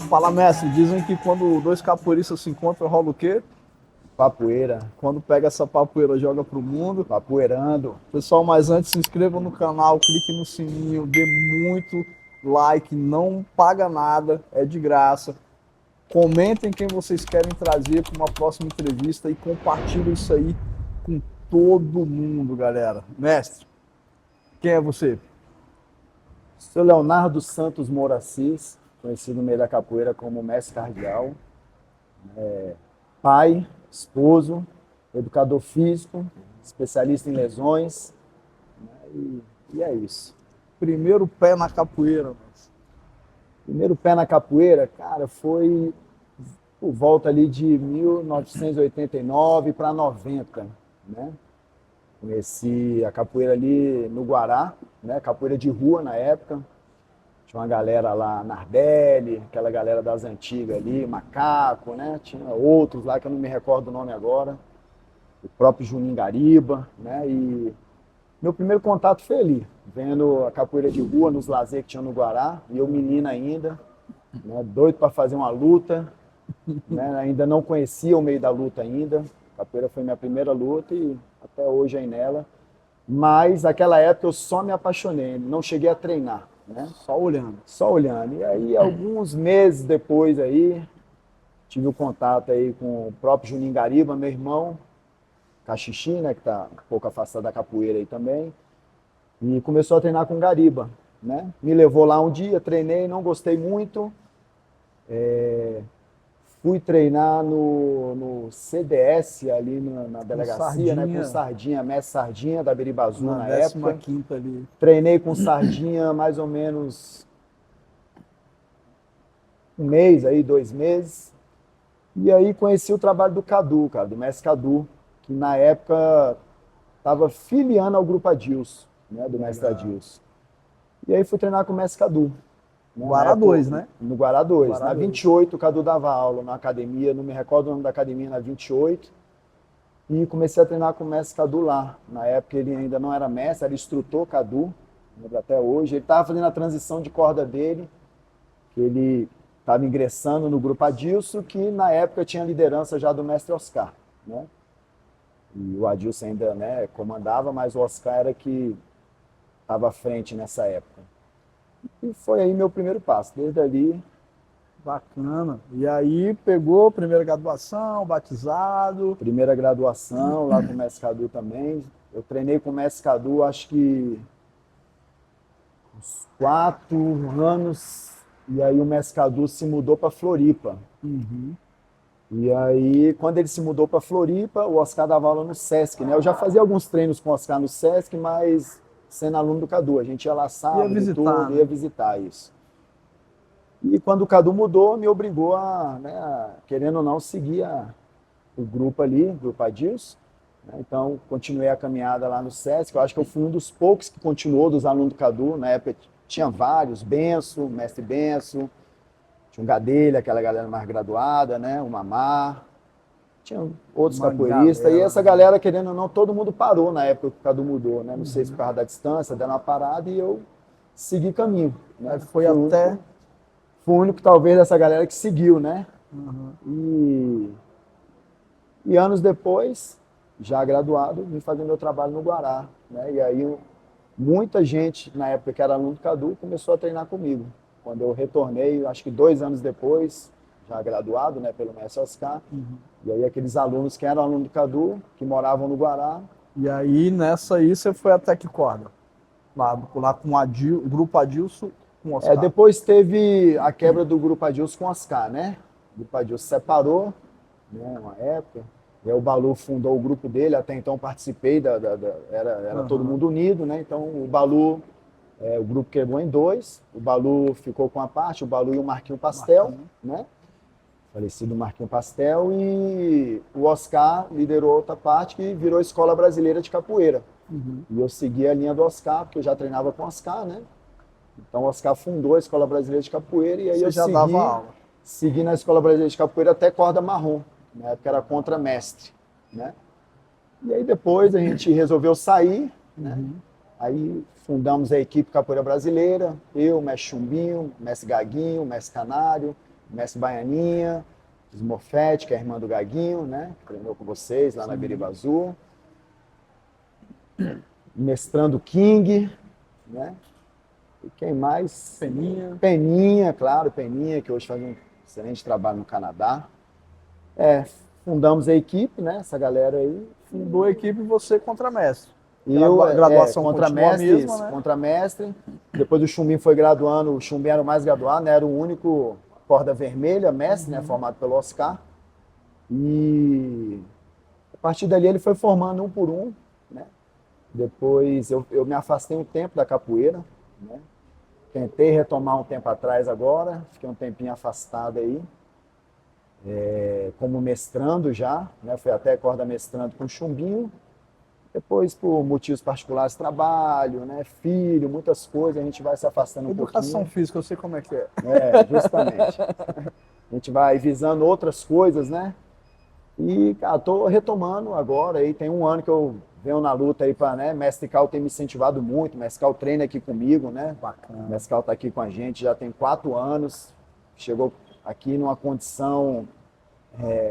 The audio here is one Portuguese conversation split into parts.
Fala, mestre, dizem que quando dois capoeiristas se encontram, rola o quê? Papoeira, Quando pega essa papoeira, joga pro mundo. papoeirando. Pessoal, mas antes, se inscreva no canal, clique no sininho, dê muito like, não paga nada, é de graça. Comentem quem vocês querem trazer para uma próxima entrevista e compartilhem isso aí com todo mundo, galera. Mestre, quem é você? Sou Leonardo Santos Moura Assis, conhecido no meio da capoeira como mestre cardeal, pai, esposo, educador físico, especialista em lesões, né? E é isso. Primeiro pé na capoeira. Primeiro pé na capoeira, cara, foi por volta ali de 1989 para 90, né? Conheci a capoeira ali no Guará, né? Capoeira de rua na época. Tinha uma galera lá, Nardelli, aquela galera das antigas ali, Macaco, né? Tinha outros lá que eu não me recordo o nome agora. O próprio Juninho Gariba, né? E meu primeiro contato foi ali, vendo a capoeira de rua nos lazer que tinha no Guará, e eu menino ainda, né? Doido para fazer uma luta, né? Ainda não conhecia o meio da luta ainda. A capoeira foi minha primeira luta e até hoje aí nela. Mas naquela época eu só me apaixonei, não cheguei a treinar, né? Só olhando. Só olhando. E aí, alguns meses depois aí, tive o contato aí com o próprio Juninho Gariba, meu irmão, Cachixi, né, que está um pouco afastado da capoeira aí também, e começou a treinar com o Gariba, né? Me levou lá um dia, treinei, não gostei muito, fui treinar no CDS ali na Com delegacia, né, com o sardinha Sardinha, mestre Sardinha da Beribazu na na décima época. quinta ali. Treinei com o Sardinha mais ou menos um mês aí, 2 meses. E aí conheci o trabalho do Cadu, cara, do mestre Cadu, que na época estava filiando ao grupo Adilson, né, do mestre Legal. Adilson. E aí fui treinar com o mestre Cadu, né, na Guará época 2, né? no Guará 2. Guará Na 2. 28 o Cadu dava aula na academia, não me recordo o nome da academia, na 28. E comecei a treinar com o mestre Cadu lá. Na época ele ainda não era mestre, era instrutor Cadu, lembro até hoje. Ele estava fazendo a transição de corda dele, que ele estava ingressando no grupo Adilson, que na época tinha liderança já do mestre Oscar, né? E o Adilson ainda, né, comandava, mas o Oscar era que estava à frente nessa época. E foi aí meu primeiro passo. Desde ali, Bacana. E aí pegou primeira graduação, batizado. primeira graduação, lá com o mestre Cadu também. Eu treinei com o mestre Cadu, acho que uns 4 anos, e aí o mestre Cadu se mudou para Floripa. Uhum. E aí, quando ele se mudou para Floripa, o Oscar dava aula no Sesc, né? Eu já fazia alguns treinos com o Oscar no Sesc, mas sendo aluno do Cadu. A gente ia lá Ia sábado e visitar, tudo, ia né? visitar isso. E quando o Cadu mudou, me obrigou a, né, querendo ou não, seguir o grupo ali, o grupo Adilson, né? Então, continuei a caminhada lá no Sesc. Eu acho que eu fui um dos poucos que continuou dos alunos do Cadu. Na época tinha vários, Benço, mestre Benço, tinha um Gadelha, aquela galera mais graduada, né? O Mamar. Tinha outros Uma capoeiristas, e galera, essa né? galera, querendo ou não, todo mundo parou na época que o Cadu mudou, né? Não sei se por Uhum. causa da distância, deram uma parada, e eu segui caminho, Aí né? foi até. Fui o único, talvez, dessa galera que seguiu, né? Uhum. E anos depois, já graduado, vim fazer meu trabalho no Guará, né? E aí muita gente, na época que era aluno do Cadu, começou a treinar comigo. Quando eu retornei, acho que 2 anos depois, já graduado, né, pelo mestre Oscar, e aí aqueles alunos que eram alunos do Cadu, que moravam no Guará. E aí nessa aí você foi até que corda? Lá com o grupo Adilson com o Oscar. Depois teve a quebra do grupo Adilson com o Oscar, né? O grupo Adilson separou, né, uma época. E aí o Balu fundou o grupo dele, até então participei, era todo Uhum. mundo unido, né? Então o Balu, o grupo quebrou em dois, o Balu ficou com a parte, o Balu e o Marquinho Pastel, Marquinhos. né? Falecido Marquinho Pastel, e o Oscar liderou outra parte que virou Escola Brasileira de Capoeira. Uhum. E eu segui a linha do Oscar, porque eu já treinava com o Oscar, né? Então o Oscar fundou a Escola Brasileira de Capoeira, e aí Você eu já dava segui, aula. segui na Escola Brasileira de Capoeira até corda marrom, na época era contra-mestre, né? E aí depois a gente resolveu sair, né? Uhum. Aí fundamos a equipe Capoeira Brasileira, eu, mestre Chumbinho, mestre Gaguinho, mestre Canário, Mestre Baianinha, Smurfette, que é a irmã do Gaguinho, né? Que treinou com vocês lá na Biriba Azul. Mestrando King, né? E quem mais? Peninha. Peninha, claro, Peninha, que hoje faz um excelente trabalho no Canadá. Fundamos a equipe, né? Essa galera aí. Fundou a equipe você contramestre. Eu, Graduação continua a mesma, né? contramestre. Depois o Chumbinho foi graduando, o Chumbinho era o mais graduado, né? Era o único corda vermelha, mestre, né? Formado pelo Oscar. E a partir dali ele foi formando um por um, né? Depois eu me afastei um tempo da capoeira, né? Tentei retomar um tempo atrás agora, fiquei um tempinho afastado aí, como mestrando já, né? Fui até corda mestrando com o Chumbinho. Depois, por motivos particulares, trabalho, né? Filho, muitas coisas, a gente vai se afastando um pouquinho. Educação física, eu sei como é que é. Justamente. A gente vai visando outras coisas, né? E, cara, tô retomando agora, aí tem um ano que eu venho na luta aí para, né? Mestre Cal tem me incentivado muito, Mestre Cal treina aqui comigo, né? Bacana. Mestre Cal tá aqui com a gente, já tem 4 anos, chegou aqui numa condição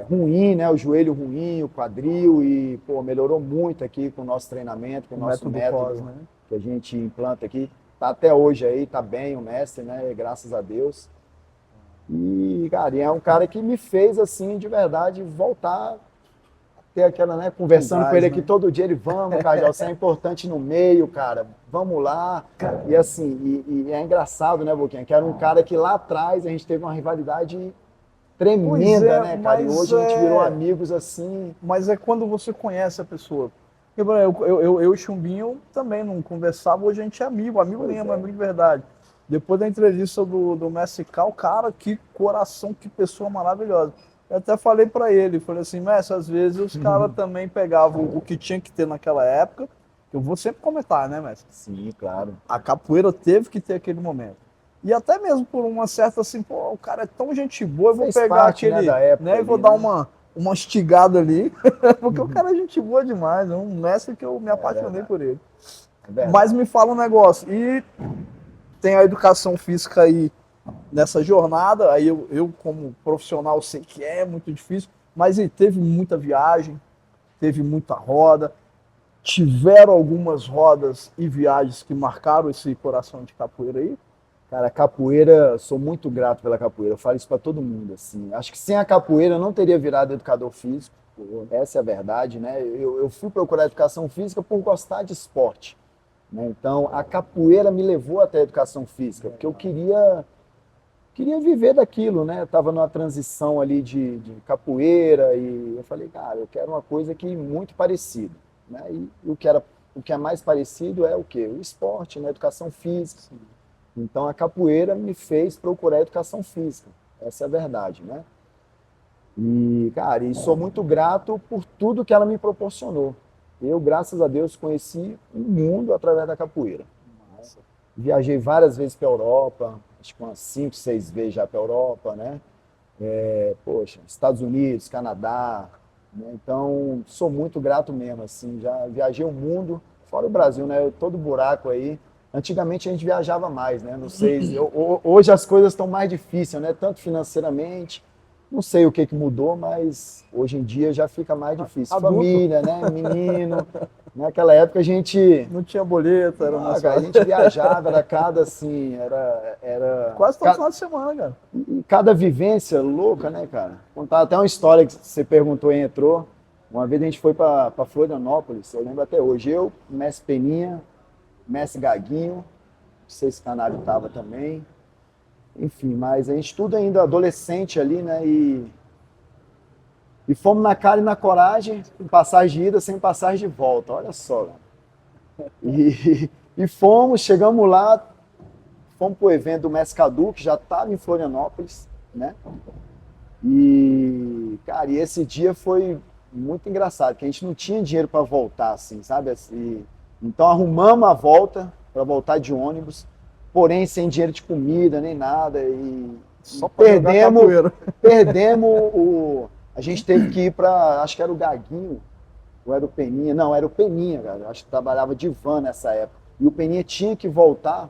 ruim, né? O joelho ruim, o quadril e, pô, melhorou muito aqui com o nosso treinamento, com o nosso método POS, né? que a gente implanta aqui. Tá até hoje aí, tá bem o mestre, né? Graças a Deus. E, cara, é um cara que me fez, assim, de verdade, voltar a ter aquela, né? Conversando com ele aqui todo dia, ele, vamos, Cardial, você é importante no meio, cara, vamos lá. E assim, e é engraçado, né, Boquinha, que era um cara que lá atrás a gente teve uma rivalidade tremenda, né, cara? E hoje a gente virou amigos assim. Mas é quando você conhece a pessoa. Eu e o Chumbinho também não conversava, hoje a gente é amigo mesmo, amigo de verdade. Depois da entrevista do Mestre Cal, cara, que coração, que pessoa maravilhosa. Eu até falei pra ele, falei assim, Mestre, às vezes os caras também pegavam o que tinha que ter naquela época. Eu vou sempre comentar, né, Mestre? Sim, claro. A capoeira teve que ter aquele momento. E até mesmo por uma certa assim, pô, o cara é tão gente boa, eu vou pegar parte, aquele, né, da época né, e vou ali, dar né? uma estigada ali, porque o cara é gente boa demais, é um mestre que eu me apaixonei por ele. Mas me fala um negócio, e tem a educação física aí nessa jornada, aí eu como profissional sei que é muito difícil, mas e teve muita viagem, teve muita roda, tiveram algumas rodas e viagens que marcaram esse coração de capoeira aí? Cara, capoeira, sou muito grato pela capoeira, eu falo isso para todo mundo, assim. Acho que sem a capoeira eu não teria virado educador físico, essa é a verdade, né? Eu fui procurar educação física por gostar de esporte, né? Então, a capoeira me levou até a educação física, porque eu queria viver daquilo, né? Eu tava numa transição ali de capoeira e eu falei, cara, eu quero uma coisa que muito parecida, né? E o que é mais parecido é o quê? O esporte, né? Educação física. Então a capoeira me fez procurar educação física, essa é a verdade, né? E, cara, e sou muito grato por tudo que ela me proporcionou. Eu, graças a Deus, conheci o mundo através da capoeira. Viajei várias vezes para a Europa, acho que umas 5, 6 vezes já para a Europa, né? Estados Unidos, Canadá, né? Então sou muito grato mesmo, assim, já viajei o mundo, fora o Brasil, né? Todo buraco aí. Antigamente a gente viajava mais, né? Não sei, hoje as coisas estão mais difíceis, né? Tanto financeiramente, não sei o que mudou, mas hoje em dia já fica mais difícil. Adulto. Família, né? Menino. Naquela época a gente... Não tinha boleta, era mais a gente viajava, era cada assim, era... Quase todo final de semana, cara. E cada vivência louca, né, cara? Contar até uma história que você perguntou e entrou. Uma vez a gente foi para Florianópolis, eu lembro até hoje. Eu, Mestre Peninha, Mestre Gaguinho, não sei se o Canário estava também. Enfim, mas a gente tudo ainda adolescente ali, né? E fomos na cara e na coragem, com passagem de ida, sem passagem de volta. Olha só, cara. E fomos, chegamos lá, fomos pro evento do Mestre Cadu, que já estava em Florianópolis, né? E, cara, e esse dia foi muito engraçado, porque a gente não tinha dinheiro para voltar, assim, sabe? Então arrumamos a volta, para voltar de ônibus, porém sem dinheiro de comida, nem nada, e só perdemos a gente teve que ir para, acho que era o Gaguinho, ou era o Peninha, não, era o Peninha, cara, acho que trabalhava de van nessa época, e o Peninha tinha que voltar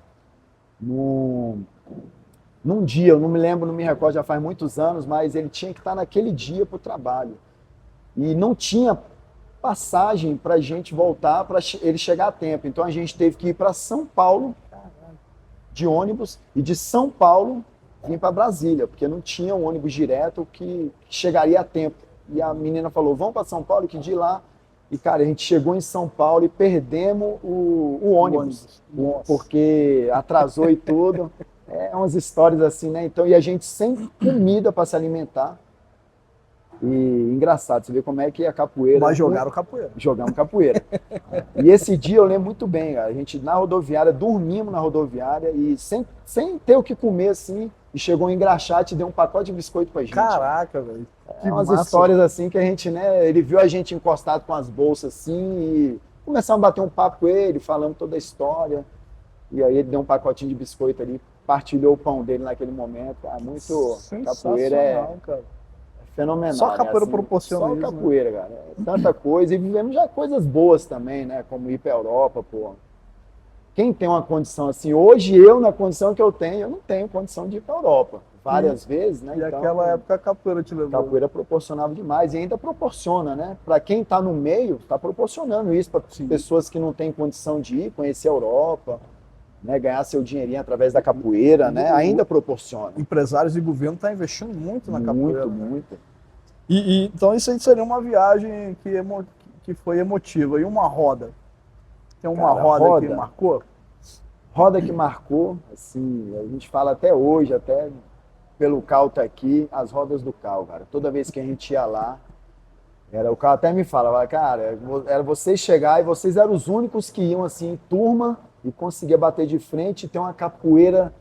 no num dia, eu não me lembro, não me recordo, já faz muitos anos, mas ele tinha que estar naquele dia para o trabalho. E não tinha passagem para a gente voltar, para ele chegar a tempo. Então a gente teve que ir para São Paulo de ônibus e de São Paulo vir para Brasília, porque não tinha um ônibus direto que chegaria a tempo. E a menina falou, vamos para São Paulo, que de lá. E, cara, a gente chegou em São Paulo e perdemos o ônibus, porque atrasou e tudo. É umas histórias assim, né? Então, e a gente sem comida para se alimentar. E engraçado, você vê como é que a capoeira... Mas jogaram capoeira. Jogamos capoeira. E esse dia eu lembro muito bem, cara. A gente na rodoviária, dormimos na rodoviária e sem ter o que comer, assim, e chegou um engraxate e deu um pacote de biscoito pra gente. Caraca, velho. É umas histórias assim que a gente, né? Ele viu a gente encostado com as bolsas assim e começamos a bater um papo com ele, falamos toda a história. E aí ele deu um pacotinho de biscoito ali, partilhou o pão dele naquele momento. Ah, muito capoeira cara. Fenomenal. Só a capoeira né? proporciona só isso. Só capoeira, cara. É tanta coisa. E vivemos já coisas boas também, né? Como ir pra Europa, pô. Quem tem uma condição assim, hoje eu, na condição que eu não tenho condição de ir pra Europa. Várias vezes, né? E então, naquela época a capoeira te levou. A capoeira proporcionava demais e ainda proporciona, né? Para quem está no meio, está proporcionando isso para pessoas que não têm condição de ir, conhecer a Europa, né? Ganhar seu dinheirinho através da capoeira, né? Ainda proporciona. Empresários e governo estão investindo muito na capoeira. Muito. Então isso aí seria uma viagem que foi emotiva. E uma roda? Tem uma roda que marcou? Roda que marcou, assim, a gente fala até hoje, até pelo Cal tá aqui, as rodas do Cal, cara. Toda vez que a gente ia lá, o Cal até me fala, cara, era vocês chegar e vocês eram os únicos que iam assim, em turma, e conseguia bater de frente e ter uma capoeira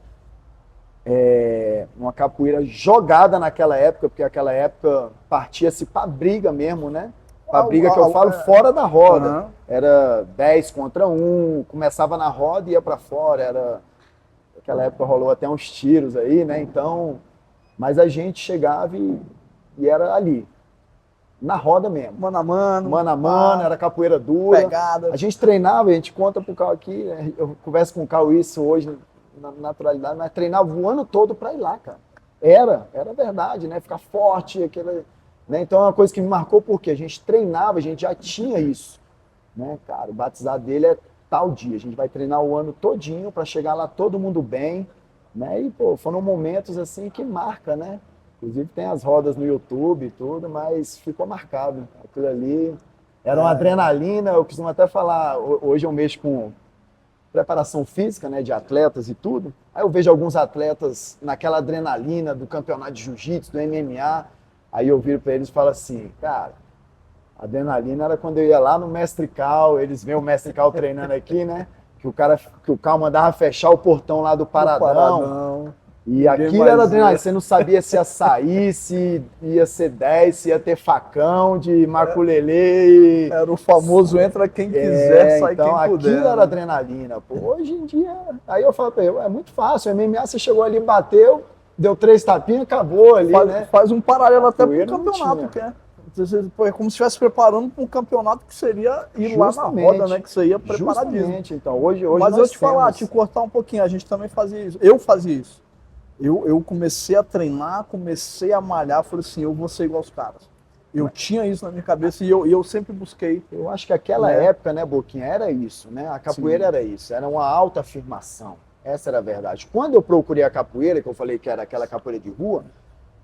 jogada naquela época, porque aquela época partia-se pra briga mesmo, né? Pra briga que eu falo fora da roda. Uhum. Era 10 contra 1, começava na roda e ia pra fora, naquela época rolou até uns tiros aí, né? Então, mas a gente chegava e era ali, na roda mesmo. Mano a mano. Mano a mano, era capoeira dura. Pegada. A gente treinava, a gente conta pro Cal aqui, né? Eu converso com o Cal isso hoje, na naturalidade, mas treinava o ano todo pra ir lá, cara. Era verdade, né? Ficar forte, aquele, né? Então é uma coisa que me marcou porque a gente treinava, a gente já tinha isso, né? Cara, o batizado dele é tal dia, a gente vai treinar o ano todinho para chegar lá todo mundo bem, né? E, pô, foram momentos assim que marca, né? Inclusive tem as rodas no YouTube e tudo, mas ficou marcado. Aquilo ali era uma adrenalina, eu costumo até falar, hoje eu mexo com preparação física, né, de atletas e tudo. Aí eu vejo alguns atletas naquela adrenalina do campeonato de jiu-jitsu, do MMA, aí eu viro para eles e falo assim, cara, a adrenalina era quando eu ia lá no Mestre Cal, eles veem o Mestre Cal treinando aqui, né? Que o Cal mandava fechar o portão lá do Paradão. E aquilo era adrenalina. Você não sabia se ia sair, se ia ser 10, se ia ter facão de maculelê. Era o famoso entra quem quiser, sai então, quem puder. Aquilo era adrenalina. Pô, hoje em dia, aí eu falo pra ele, é muito fácil. O MMA, você chegou ali, bateu, deu 3 tapinhas, acabou ali, né? Faz um paralelo até pro campeonato, que é. É como se estivesse preparando para um campeonato que seria ir lá na roda, né? Que você ia preparadíssimo. Então, hoje mas eu te falar, te cortar um pouquinho, a gente também fazia isso. Eu fazia isso. Eu comecei a treinar, comecei a malhar, falei assim, eu vou ser igual aos caras. Eu tinha isso na minha cabeça e eu sempre busquei. Eu acho que aquela época, né, Boquinha, era isso, né? A capoeira era isso, era uma autoafirmação. Essa era a verdade. Quando eu procurei a capoeira, que eu falei que era aquela capoeira de rua,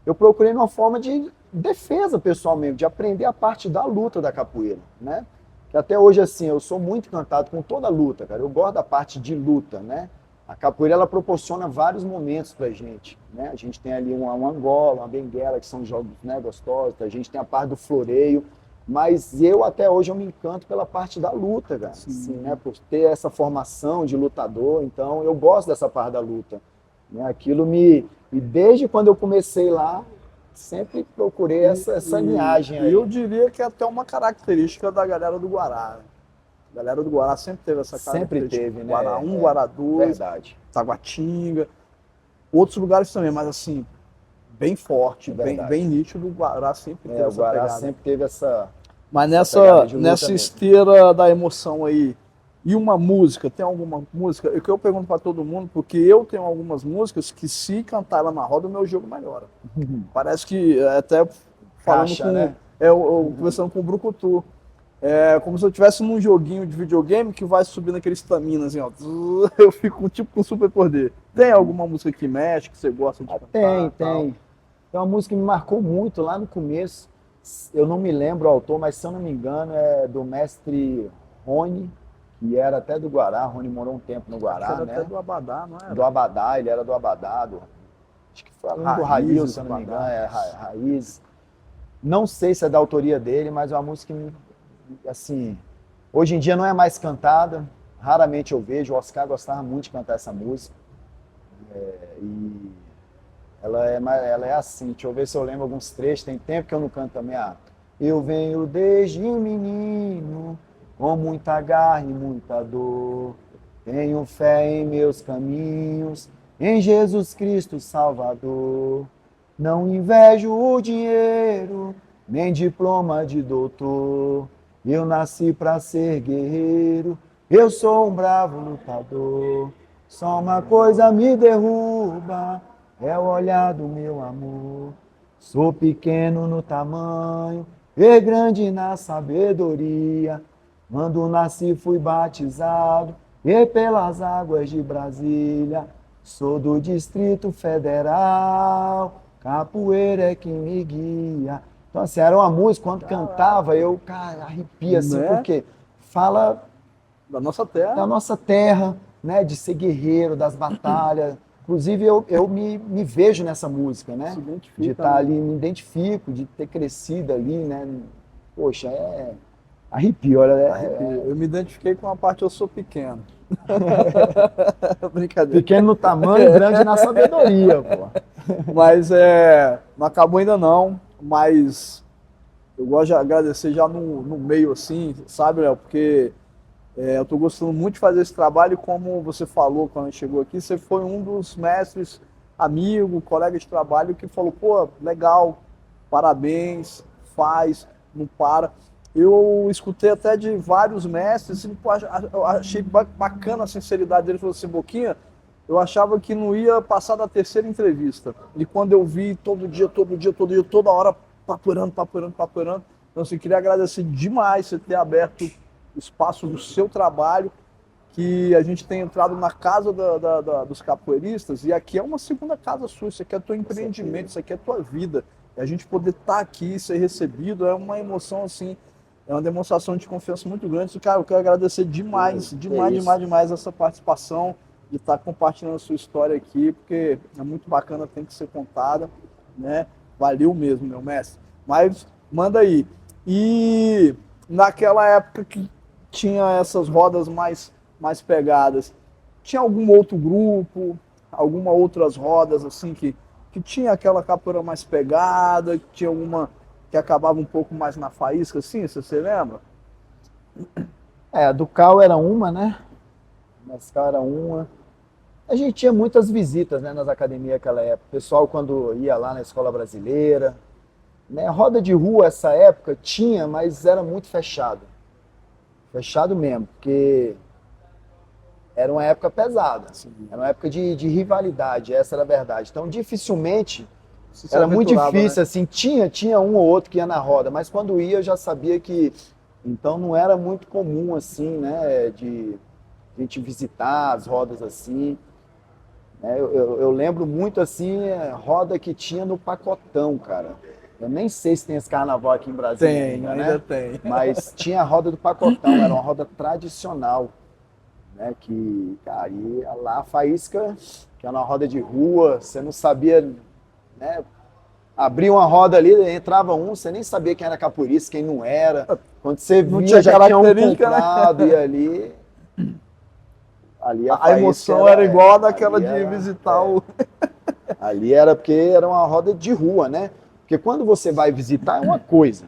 eu procurei uma forma de defesa pessoal mesmo, de aprender a parte da luta da capoeira, né? Que até hoje, assim, eu sou muito encantado com toda a luta, cara. Eu gosto da parte de luta, né? A capoeira, ela proporciona vários momentos pra gente, né? A gente tem ali uma angola, uma benguela, que são jogos, né, gostosos. A gente tem a parte do floreio. Mas eu, até hoje, eu me encanto pela parte da luta, cara. Assim, né? Por ter essa formação de lutador. Então, eu gosto dessa parte da luta, né? Aquilo me... E desde quando eu comecei lá, sempre procurei essa linhagem aí. Eu diria que é até uma característica da galera do Guará. A galera do Guará sempre teve essa característica. Sempre teve, né? Guará 1, Guará 2, verdade. Taguatinga, outros lugares também, mas assim, bem forte, bem nítido, o Guará sempre teve essa pegada. Sempre teve essa... Mas nessa esteira da emoção aí, E uma música, tem alguma música? É que eu pergunto para todo mundo, porque eu tenho algumas músicas que se cantar ela na roda, o meu jogo melhora. Parece que, até falando Caixa, com, né? eu conversando com o Brucutu, é como se eu estivesse num joguinho de videogame que vai subindo aquele estamina, assim, ó. Eu fico tipo com super poder. Tem alguma música que mexe, que você gosta de Ah, cantar tem, e tal? tem. Tem uma música que me marcou muito lá no começo. Eu não me lembro o autor, mas se eu não me engano é do mestre Rony, que era até do Guará. Rony morou um tempo no Acho que Guará, era até né? do Abadá, não Do era? Abadá, ele era do Abadá. Acho que foi aluno do Rail, Raízes, se eu não me engano, Abadá. Raiz. Não sei se é da autoria dele, mas é uma música que, assim, hoje em dia não é mais cantada. Raramente eu vejo. O Oscar gostava muito de cantar essa música. E ela é assim, deixa eu ver se eu lembro alguns trechos, tem tempo que eu não canto também. Eu venho desde menino, com muita garra e muita dor. Tenho fé em meus caminhos, em Jesus Cristo Salvador. Não invejo o dinheiro, nem diploma de doutor. Eu nasci para ser guerreiro, eu sou um bravo lutador. Só uma coisa me derruba, é o olhar do meu amor. Sou pequeno no tamanho e grande na sabedoria. Quando nasci fui batizado e pelas águas de Brasília. Sou do Distrito Federal, capoeira é quem me guia. Então, assim, era uma música, quando cantava, eu, cara, arrepia, assim, Né? porque fala Da nossa da terra, nossa terra, né, de ser guerreiro, das batalhas. Inclusive, eu me vejo nessa música, se né? De identifica, estar né? ali, me identifico, de ter crescido ali, né? Poxa, é arrepio, olha, Arrepio. Eu me identifiquei com a parte eu sou pequeno. Brincadeira. pequeno no tamanho, grande na sabedoria, pô. Mas não acabou ainda não, mas eu gosto de agradecer já no meio assim, sabe, Léo? Porque eu estou gostando muito de fazer esse trabalho, e como você falou quando a gente chegou aqui, você foi um dos mestres, amigo, colega de trabalho que falou, pô, legal, parabéns, faz, não para. Eu escutei até de vários mestres, assim, pô, eu achei bacana a sinceridade dele, falou assim, Boquinha, eu achava que não ia passar da terceira entrevista. E quando eu vi todo dia, todo dia, todo dia, toda hora, papurando, papurando, papurando, então assim, queria agradecer demais você ter aberto o espaço do seu trabalho, que a gente tem entrado na casa dos capoeiristas, e aqui é uma segunda casa sua, isso aqui é teu empreendimento, isso aqui é tua vida. E a gente poder estar aqui, ser recebido, é uma emoção assim, é uma demonstração de confiança muito grande. Cara, eu quero agradecer demais, É demais, demais, isso. demais essa participação, de estar compartilhando a sua história aqui, porque é muito bacana, tem que ser contada, né? Valeu mesmo, meu mestre. Mas manda aí. E naquela época que tinha essas rodas mais pegadas. Tinha algum outro grupo, alguma outras rodas assim que tinha aquela capoeira mais pegada, que tinha alguma que acabava um pouco mais na faísca, assim, se você lembra? É, a do Cal era uma, né? Mascar era uma. A gente tinha muitas visitas, né, nas academias naquela época. O pessoal, quando ia lá na escola brasileira, né? Roda de rua, essa época, tinha, mas era muito fechado. Fechado mesmo, porque era uma época pesada. Assim, Era uma época de rivalidade, essa era a verdade. Então, dificilmente, se era muito aventurava, né? difícil, assim, tinha um ou outro que ia na roda, mas quando ia eu já sabia que, então não era muito comum, assim, né, de a gente visitar as rodas assim. Né? Eu lembro muito, assim, roda que tinha no Pacotão, cara. Eu nem sei se tem esse carnaval aqui em Brasília Tem, ainda, ainda né? tem. Mas tinha a roda do Pacotão, era uma roda tradicional, né? Que, cara, e lá a faísca, que era uma roda de rua, você não sabia, né? Abria uma roda ali, entrava um, você nem sabia quem era capoeirista, quem não era. Quando você Não via, tinha já tinha um característica, né? comprado, e ali a A faísca emoção era, era igual a daquela ali de era, visitar o. ali era porque era uma roda de rua, né? Porque quando você vai visitar é uma coisa,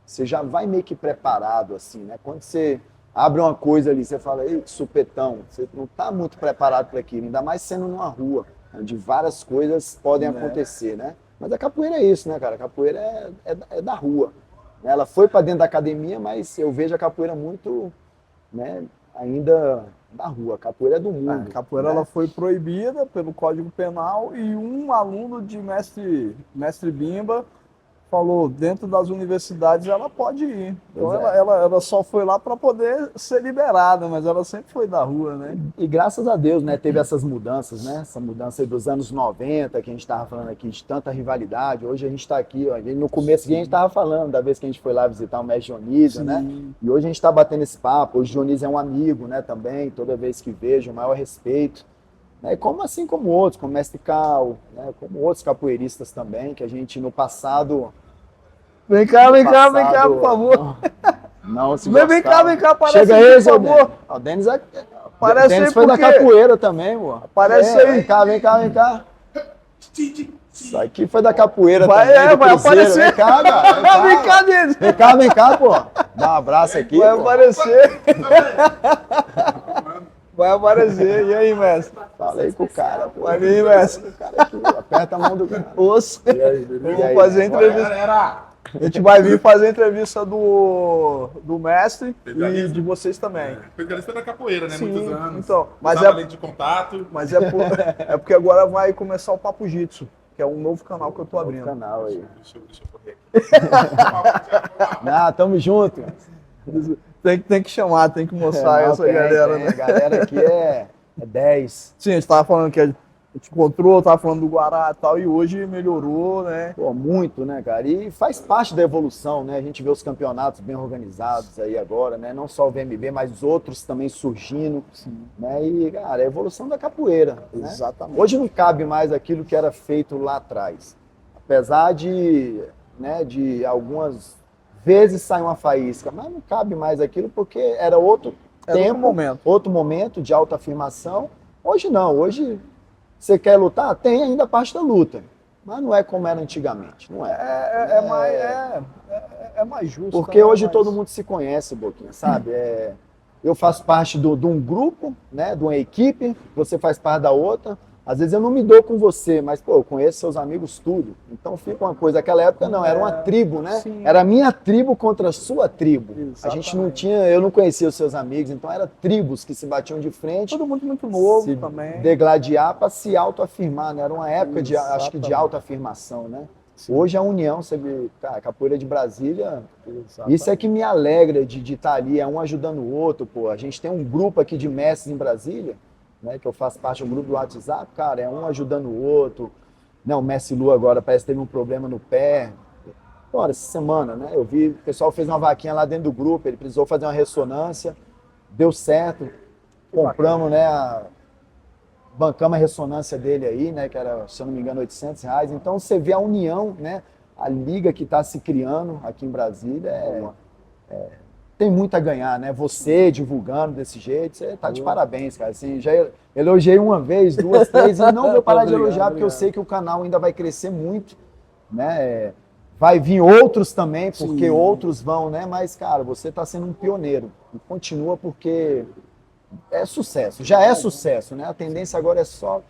você já vai meio que preparado assim, né? Quando você abre uma coisa ali, você fala, ei, que supetão, você não está muito preparado para aquilo, ainda mais sendo numa rua, onde várias coisas podem Né? acontecer, né? Mas a capoeira é isso, né, cara? A capoeira é da rua. Ela foi para dentro da academia, mas eu vejo a capoeira muito, né, ainda na rua. A capoeira é do mundo. A capoeira, né? ela foi proibida pelo Código Penal e um aluno de mestre Bimba falou, dentro das universidades ela pode ir. Então Pois é. ela só foi lá para poder ser liberada, mas ela sempre foi da rua, né? E graças a Deus, né, teve essas mudanças, né? Essa mudança aí dos anos 90, que a gente estava falando aqui, de tanta rivalidade. Hoje a gente está aqui, ó, no começo aqui a gente estava falando da vez que a gente foi lá visitar o mestre Dionísio, né? E hoje a gente está batendo esse papo. Hoje o Dionísio é um amigo, né, também. Toda vez que vejo, o maior respeito. Né? Como assim como outros, como o mestre Cal, né? Como outros capoeiristas também, que a gente no passado... Vem cá, por favor. Não se Vem cá, aparece Chega aí, aí, por seu favor. Denis. O Denis é... Aparece Denis aí foi da por quê? capoeira também, pô. Aparece aí. Vem cá. Isso aqui foi da capoeira Vai, também, do vai Cruzeiro. aparecer. Vem cá, cara. Vem cá, Denis. Vem cá, pô. Dá um abraço aqui, Vai pô. aparecer. Vai aparecer. E aí, mestre? Falei com o cara, pô. Vai vir, mestre. O cara aqui, aperta a mão do cara. Osso. E aí, Vamos fazer a né? entrevista. A gente vai vir fazer a entrevista do mestre e de vocês também. Especialista da capoeira, né? Sim, Muitos anos. então, mas Usava é- lente de contato. Mas é porque agora vai começar o Papo Jitsu, que é um novo canal que eu tô O abrindo. canal aí. Deixa eu correr aqui. Ah, tamo junto. Tem que chamar, tem que mostrar Não, essa tem, galera, tem. né? A galera aqui é 10. Sim, a gente tava falando que a gente encontrou, tava falando do Guará e tal, e hoje melhorou, né? Pô, muito, né, cara? E faz parte da evolução, né? A gente vê os campeonatos bem organizados aí agora, né? Não só o VMB, mas os outros também surgindo, né? E, cara, é a evolução da capoeira, né? Exatamente. Hoje não cabe mais aquilo que era feito lá atrás. Apesar de, né, de algumas vezes sair uma faísca, mas não cabe mais aquilo porque era outro Era tempo, outro momento. outro momento de autoafirmação. Hoje não, hoje você quer lutar? Tem ainda a parte da luta, mas não é como era antigamente, não é. É mais justo. Porque né? hoje Mais- todo mundo se conhece, Boquinha, sabe? Eu faço parte de um grupo, né, de uma equipe, você faz parte da outra. Às vezes eu não me dou com você, mas, pô, eu conheço seus amigos tudo. Então fica uma coisa. Naquela época não, era uma tribo, né? Sim. Era a minha tribo contra a sua tribo. A gente não Exatamente. tinha, eu não conhecia os seus amigos, então eram tribos que se batiam de frente. Todo mundo muito novo se também. degladiar para se autoafirmar, né? Era uma época de, acho que de Exatamente. autoafirmação, né? Hoje a união, você vê, cara, a capoeira de Brasília, Exatamente. isso é que me alegra de estar ali, é um ajudando o outro, pô. A gente tem um grupo aqui de mestres em Brasília, né, que eu faço parte do grupo do WhatsApp, cara, é um ajudando o outro. Né, o Messi Lu agora parece que teve um problema no pé. Agora, essa semana, né, eu vi, o pessoal fez uma vaquinha lá dentro do grupo, ele precisou fazer uma ressonância, deu certo, compramos, né, bancamos a ressonância dele aí, né, que era, se eu não me engano, R$800. Então você vê a união, né, a liga que está se criando aqui em Brasília, tem muito a ganhar, né? Você divulgando desse jeito, você tá de parabéns, cara. Assim, já elogiei uma vez, duas, três, e não vou parar de Obrigado, elogiar, porque eu obrigado. sei que o canal ainda vai crescer muito, né? Vai vir outros também, porque Sim. outros vão, né? Mas, cara, você tá sendo um pioneiro. E continua porque é sucesso, já é sucesso, né? A tendência agora é só A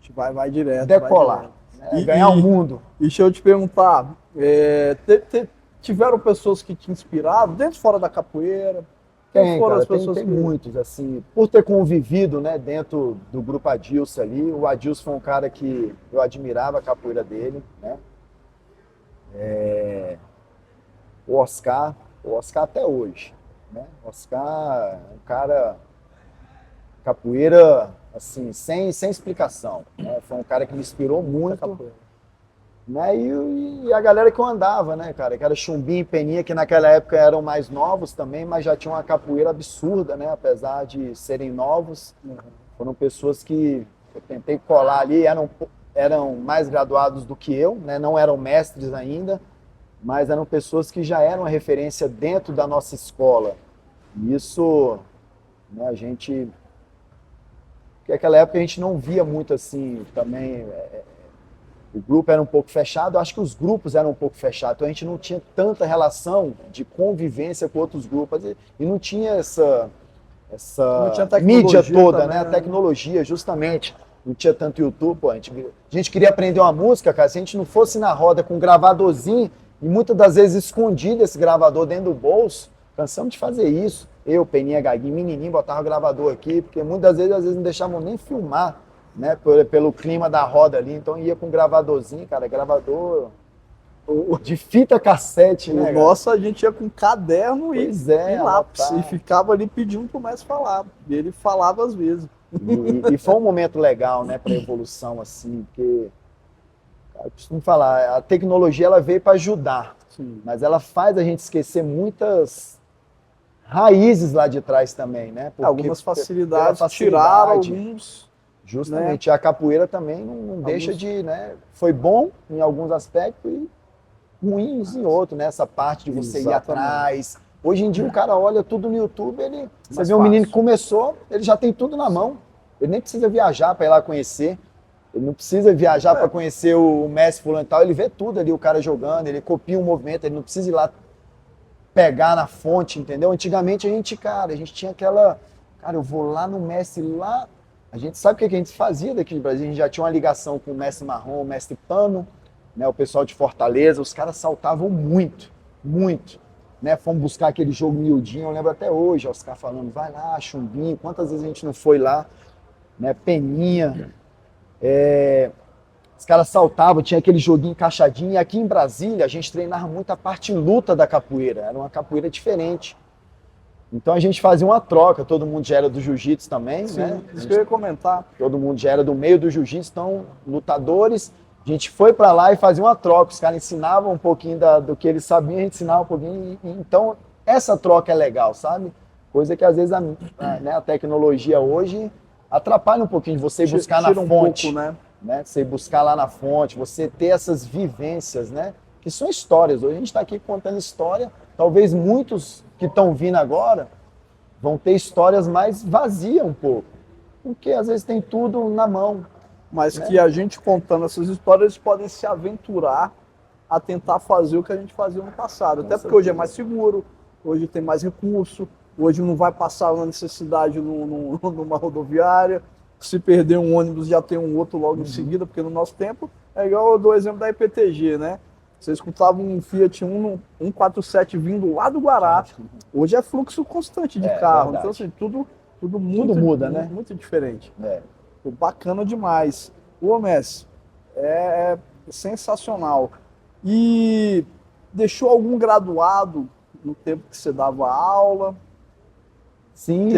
gente vai direto. decolar, vai direto. né? Ganhar o mundo. E deixa eu te perguntar, tiveram pessoas que te inspiraram, dentro e fora da capoeira? Quem Tem, foram cara, as pessoas tem que... muitos, assim, por ter convivido, né, dentro do grupo Adilson ali, o Adilson foi um cara que eu admirava a capoeira dele, né, o Oscar até hoje, né, o Oscar é um cara, capoeira, assim, sem explicação, né, foi um cara que me inspirou muito, né? E a galera que eu andava, né, cara, que era Chumbinho e Peninha, que naquela época eram mais novos também, mas já tinham uma capoeira absurda, né, apesar de serem novos. Foram pessoas que eu tentei colar ali, eram mais graduados do que eu, né, não eram mestres ainda, mas eram pessoas que já eram a referência dentro da nossa escola. E isso, né, a gente... Porque naquela época a gente não via muito assim também... O grupo era um pouco fechado, eu acho que os grupos eram um pouco fechados, então a gente não tinha tanta relação de convivência com outros grupos e não tinha essa Não tinha tecnologia mídia toda, também, né? A né? tecnologia, justamente. Não tinha tanto YouTube, pô. A gente queria aprender uma música, cara, se a gente não fosse na roda com um gravadorzinho, e muitas das vezes escondido esse gravador dentro do bolso, cansamos de fazer isso. eu, Peninha, Gaguinho, menininho, botava o gravador aqui, porque muitas vezes, às vezes não deixavam nem filmar, né, pelo clima da roda ali, então ia com um gravadorzinho, cara, gravador de fita cassete, né, O cara? nosso a gente ia com caderno Pois é, e lápis, anotar. e ficava ali pedindo pro mestre falar. E ele falava às vezes. E foi um momento legal, né, para evolução, assim, porque, cara, eu costumo falar, a tecnologia ela veio para ajudar, Sim. mas ela faz a gente esquecer muitas raízes lá de trás também, né? Porque Algumas facilidades pela tiraram facilidade, alguns. justamente, a capoeira também não deixa de, né? Foi bom em alguns aspectos e ruins em outros, né? Essa parte de você ir Exatamente. atrás. Hoje em dia o cara olha tudo no YouTube, você Mais vê um menino que fácil. começou, ele já tem tudo na mão. Ele nem precisa viajar para ir lá conhecer. Ele não precisa viajar para conhecer o mestre fulano e tal. Ele vê tudo ali, o cara jogando, ele copia um movimento, ele não precisa ir lá pegar na fonte, entendeu? Antigamente a gente tinha aquela... Cara, eu vou lá no mestre lá... A gente sabe o que a gente fazia daqui no Brasil. A gente já tinha uma ligação com o mestre Marrom, o mestre Pano, né, o pessoal de Fortaleza. Os caras saltavam muito, muito. Né? Fomos buscar aquele jogo miudinho, eu lembro até hoje, Oscar falando, vai lá, Chumbinho, quantas vezes a gente não foi lá, né? Peninha. Os caras saltavam, tinha aquele joguinho encaixadinho. E aqui em Brasília a gente treinava muito a parte luta da capoeira, era uma capoeira diferente. Então a gente fazia uma troca, todo mundo já era do jiu-jitsu também, Sim, né? isso que eu ia comentar. Todo mundo já era do meio do jiu-jitsu, então lutadores. A gente foi para lá e fazia uma troca. Os caras ensinavam um pouquinho do que eles sabiam, a gente ensinava um pouquinho. Então essa troca é legal, sabe? Coisa que às vezes a tecnologia hoje atrapalha um pouquinho de você ir buscar na Tira um fonte. pouco, né? Você ir buscar lá na fonte, você ter essas vivências, né? Que são histórias. Hoje a gente está aqui contando história. Talvez muitos que estão vindo agora vão ter histórias mais vazias um pouco. Porque às vezes tem tudo na mão. Mas que a gente contando essas histórias, eles podem se aventurar a tentar fazer o que a gente fazia no passado. Até porque hoje é mais seguro, hoje tem mais recurso, hoje não vai passar uma necessidade numa rodoviária. Se perder um ônibus, já tem um outro logo em seguida, porque no nosso tempo é igual eu dou o exemplo da IPTG, né? Você escutava um Fiat 147 vindo lá do Guará. Hoje é fluxo constante de carro. Verdade. Então, assim, tudo muito, muda, né? Muito diferente. É. Pô, bacana demais. Ô, Messi, é sensacional. E deixou algum graduado no tempo que você dava aula? Sim,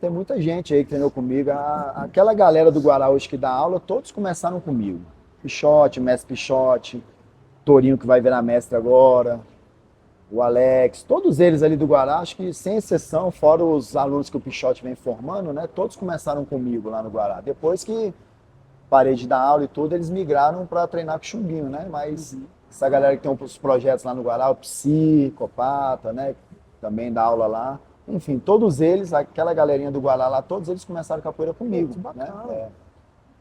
tem muita gente aí que treinou comigo. Aquela galera do Guará hoje que dá aula, todos começaram comigo. Pichote, mestre Pichote, Torinho que vai virar mestre agora, o Alex, todos eles ali do Guará, acho que sem exceção, fora os alunos que o Pichote vem formando, né? Todos começaram comigo lá no Guará. Depois que parei de dar aula e tudo, eles migraram para treinar com o Chumbinho, né? Mas essa galera que tem os projetos lá no Guará, o Psi, Copata, né? Também dá aula lá. Enfim, todos eles, aquela galerinha do Guará lá, todos eles começaram capoeira comigo, né?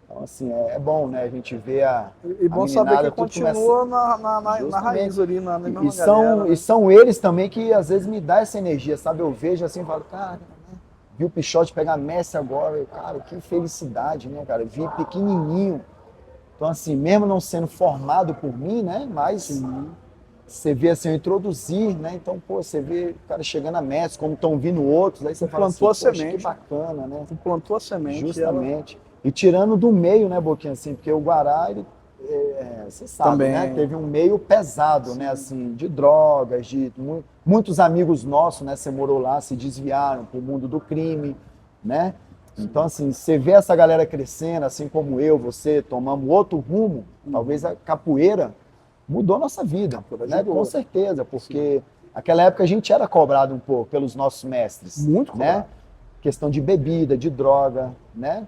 Então, assim, é bom, né? A gente vê E bom saber que tudo continua na raiz ali, na mesma galera, e são eles também que às vezes me dão essa energia, sabe? Eu vejo assim e falo, cara, vi o Pichote pegar mestre agora, cara, que felicidade, né, cara? Vi pequenininho. Então, assim, mesmo não sendo formado por mim, né? Mas você vê assim, eu introduzir, né? Então, pô, você vê o cara chegando a mestre, como estão vindo outros, aí você fala assim, plantou a poxa, semente. que bacana, né? Tu plantou a semente. Justamente. E tirando do meio, né, Boquinha, assim, porque o Guará, ele, você sabe, Também. né, teve um meio pesado, né, assim, de drogas, muitos amigos nossos, né, você morou lá, se desviaram para o mundo do crime, né? Então, assim, você vê essa galera crescendo, assim como eu, você, tomamos outro rumo, talvez a capoeira mudou a nossa vida, né? Com certeza, porque naquela época a gente era cobrado um pouco pelos nossos mestres. Muito né? cobrado. Questão de bebida, de droga, né?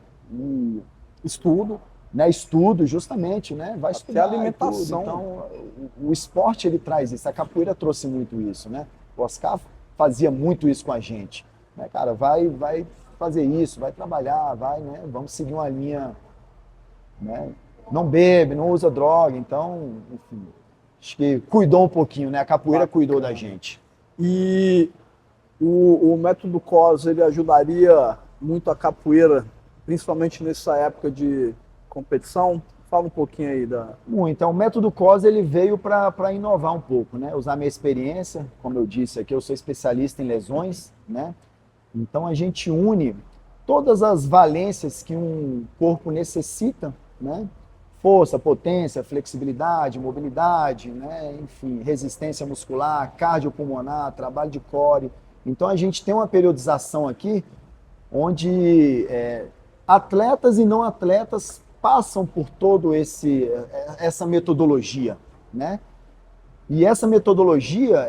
Estudo. Né? Estudo, justamente, né? Vai estudar alimentação. Então, o esporte, ele traz isso. A capoeira trouxe muito isso, né? O Oscar fazia muito isso com a gente. Né? Cara, vai fazer isso, vai trabalhar, vai, né? Vamos seguir uma linha, né? Não bebe, não usa droga, então, enfim, acho que cuidou um pouquinho, né? A capoeira cuidou da gente. E o método COS, ele ajudaria muito a capoeira, principalmente nessa época de competição, Fala um pouquinho aí da... Então, o método COS ele veio para inovar um pouco, né? Usar minha experiência, como eu disse aqui, eu sou especialista em lesões, né? Então a gente une todas as valências que um corpo necessita, né? Força, potência, flexibilidade, mobilidade, né? Enfim, resistência muscular, cardiopulmonar, trabalho de core. Então a gente tem uma periodização aqui onde atletas e não atletas passam por todo essa metodologia, né? E essa metodologia,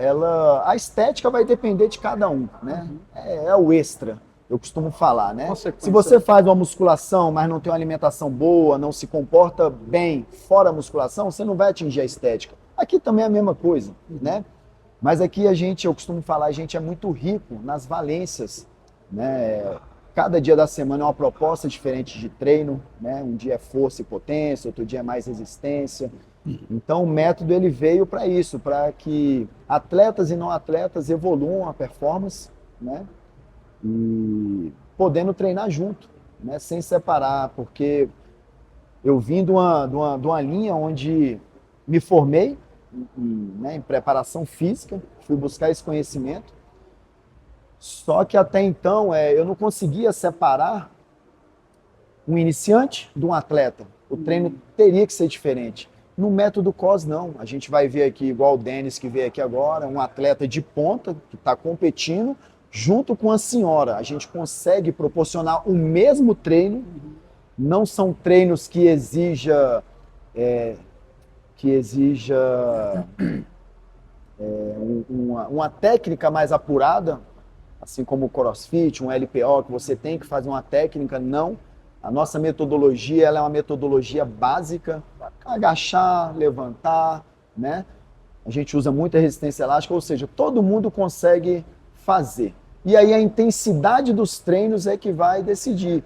a estética vai depender de cada um, né? É o extra, eu costumo falar, né? Se você faz uma musculação, mas não tem uma alimentação boa, não se comporta bem fora a musculação, você não vai atingir a estética. Aqui também é a mesma coisa, né? Mas aqui eu costumo falar, a gente é muito rico nas valências, né? Cada dia da semana é uma proposta diferente de treino, né? Um dia é força e potência, outro dia é mais resistência. Então o método ele veio para isso, para que atletas e não atletas evoluam a performance, né? E podendo treinar junto, né? Sem separar, porque eu vim de uma linha onde me formei em preparação física, fui buscar esse conhecimento. Só que até então eu não conseguia separar um iniciante de um atleta. O treino teria que ser diferente. No método COS, não. A gente vai ver aqui, igual o Denis que veio aqui agora, um atleta de ponta que está competindo junto com a senhora. A gente consegue proporcionar o mesmo treino. Não são treinos que exija uma técnica mais apurada, assim como o CrossFit, um LPO, que você tem que fazer uma técnica, não. A nossa metodologia ela é uma metodologia básica, agachar, levantar, né? A gente usa muita resistência elástica, ou seja, todo mundo consegue fazer. E aí a intensidade dos treinos é que vai decidir.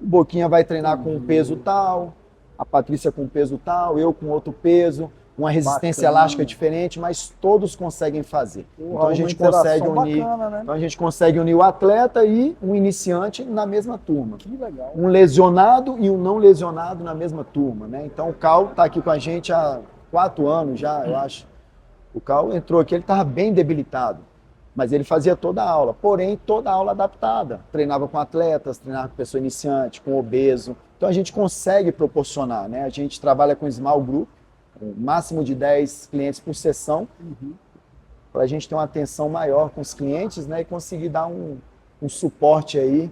O Boquinha vai treinar com um peso tal, a Patrícia com um peso tal, eu com outro peso, uma resistência elástica diferente, mas todos conseguem fazer. Então a gente consegue unir, bacana, né? Então a gente consegue unir o atleta e um iniciante na mesma turma. Que legal. Um lesionado e um não lesionado na mesma turma, né? Então o Cal está aqui com a gente há 4 anos já, eu acho. O Cal entrou aqui, ele estava bem debilitado, mas ele fazia toda a aula, porém toda a aula adaptada. Treinava com atletas, treinava com pessoa iniciante, com obeso. Então a gente consegue proporcionar, né? A gente trabalha com small group, um máximo de 10 clientes por sessão, para a gente ter uma atenção maior com os clientes, né, e conseguir dar um suporte aí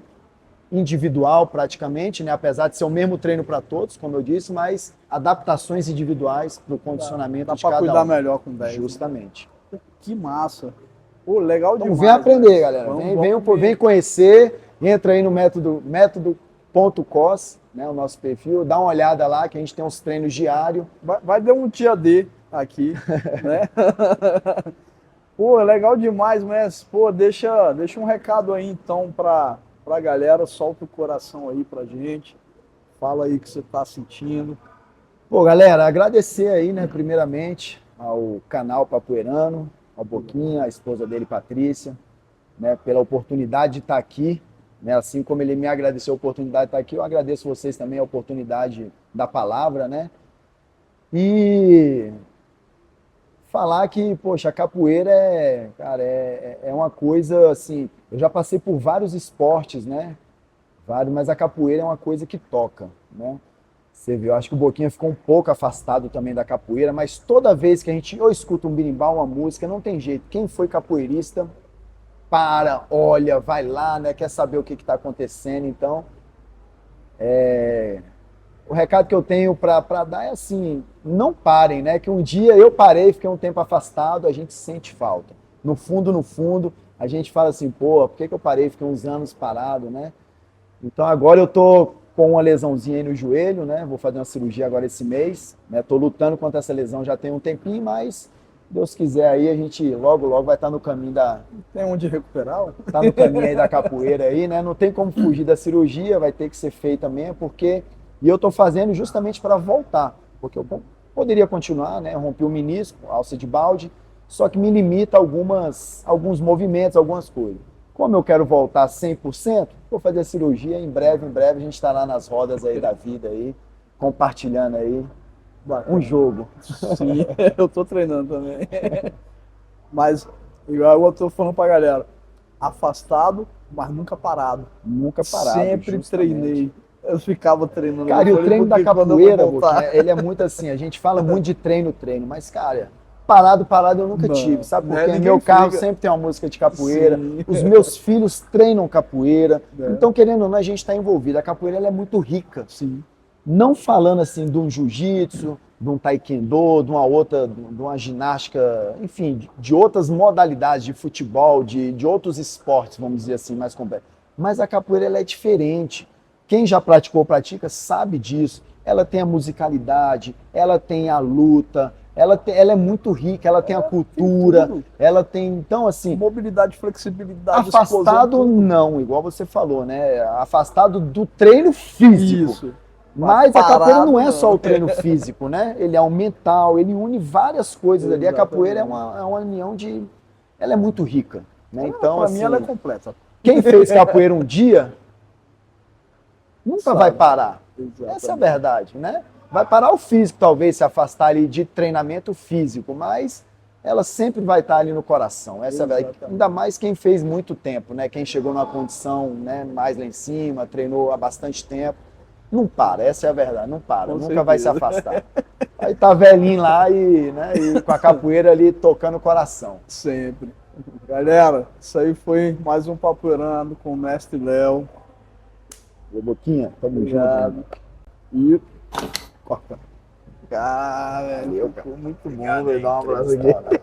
individual praticamente, né, apesar de ser o mesmo treino para todos, como eu disse, mas adaptações individuais para o condicionamento de cada um. Dá para cuidar melhor com 10. Justamente. Né? Que massa. Pô, legal demais. Então vem aprender, galera. Vem conhecer, entra aí no método.cos, né, o nosso perfil, dá uma olhada lá que a gente tem uns treinos diários. Vai dar um dia D aqui, né? Pô, legal demais, mestre. Pô, deixa um recado aí então pra galera, solta o coração aí pra gente. Fala aí o que você tá sentindo. Pô, galera, agradecer aí, né, primeiramente ao canal Papoeirano, ao Boquinha, a esposa dele, Patrícia, né, pela oportunidade de estar aqui. Né, assim como ele me agradeceu a oportunidade de estar aqui, eu agradeço vocês também a oportunidade da palavra, né? E falar que, poxa, a capoeira é uma coisa assim, eu já passei por vários esportes, né? Mas a capoeira é uma coisa que toca, né? Você viu, eu acho que o Boquinha ficou um pouco afastado também da capoeira, mas toda vez que a gente ou escuta um berimbau, uma música, não tem jeito. Quem foi capoeirista olha, vai lá, né? Quer saber o que está acontecendo. Então, o recado que eu tenho para dar é assim, não parem, né? Que um dia eu parei, fiquei um tempo afastado, a gente sente falta. No fundo, a gente fala assim, pô, por que eu parei, fiquei uns anos parado, né? Então agora eu tô com uma lesãozinha aí no joelho, né? Vou fazer uma cirurgia agora esse mês, né? Tô lutando contra essa lesão já tem um tempinho, mas Deus quiser aí, a gente logo vai estar no caminho Tem onde recuperar? Tá no caminho aí da capoeira aí, né? Não tem como fugir da cirurgia, vai ter que ser feita mesmo, porque... E eu tô fazendo justamente para voltar, porque eu poderia continuar, né? Rompi o menisco, alça de balde, só que me limita alguns movimentos, algumas coisas. Como eu quero voltar 100%, vou fazer a cirurgia, em breve a gente estará nas rodas aí da vida aí, compartilhando aí Bacana. um jogo. Sim, eu tô treinando também. Mas, igual eu tô falando pra galera, afastado, mas nunca parado. Nunca parado. Sempre justamente. treinei. Eu ficava treinando. Cara, e Eu o falei, treino da porque quando eu vou capoeira, voltar- Boquinha, ele é muito assim, a gente fala muito de treino, mas, cara, parado eu nunca Não, tive, sabe? né? Porque Ninguém meu carro fica. sempre tem uma música de capoeira, Sim. os meus filhos treinam capoeira, É. então, querendo ou não, a gente está envolvido. A capoeira ela é muito rica. Sim. Não falando assim de um jiu-jitsu, de um taekwondo, de uma outra, de uma ginástica, enfim, de outras modalidades de futebol, de outros esportes, vamos dizer assim, mais complexos. Mas a capoeira ela é diferente. Quem já praticou ou pratica sabe disso. Ela tem a musicalidade, ela tem a luta, ela é muito rica, ela tem a cultura, tudo. ela tem, então assim, Mobilidade, flexibilidade, afastado explosão, tudo. não, igual você falou, né? Afastado do treino físico. Isso. Mas a capoeira Parado, não é não. só o treino físico, né? Ele é o mental, ele une várias coisas ali. A capoeira é Exatamente. uma união de. Ela é muito rica, né? Então, Pra assim, mim ela é completa. quem fez capoeira um dia nunca Sabe. vai parar. Exatamente. Essa é a verdade, né? Vai parar o físico, talvez, se afastar ali de treinamento físico, mas ela sempre vai estar ali no coração. Essa é a verdade. Exatamente. Ainda mais quem fez muito tempo, né? Quem chegou numa condição, né, mais lá em cima, treinou há bastante tempo. Não para, essa é a verdade, não para, Com nunca vai se certeza. afastar. Aí tá velhinho lá e com a capoeira ali tocando o coração. Sempre. Galera, isso aí foi mais um Papoeirando com o Mestre Léo. Ô, Boquinha, tamo Obrigado. junto. E corta. Cara, ficou muito bom, Obrigado velho. aí, Dá um abraço aqui. entrevistado.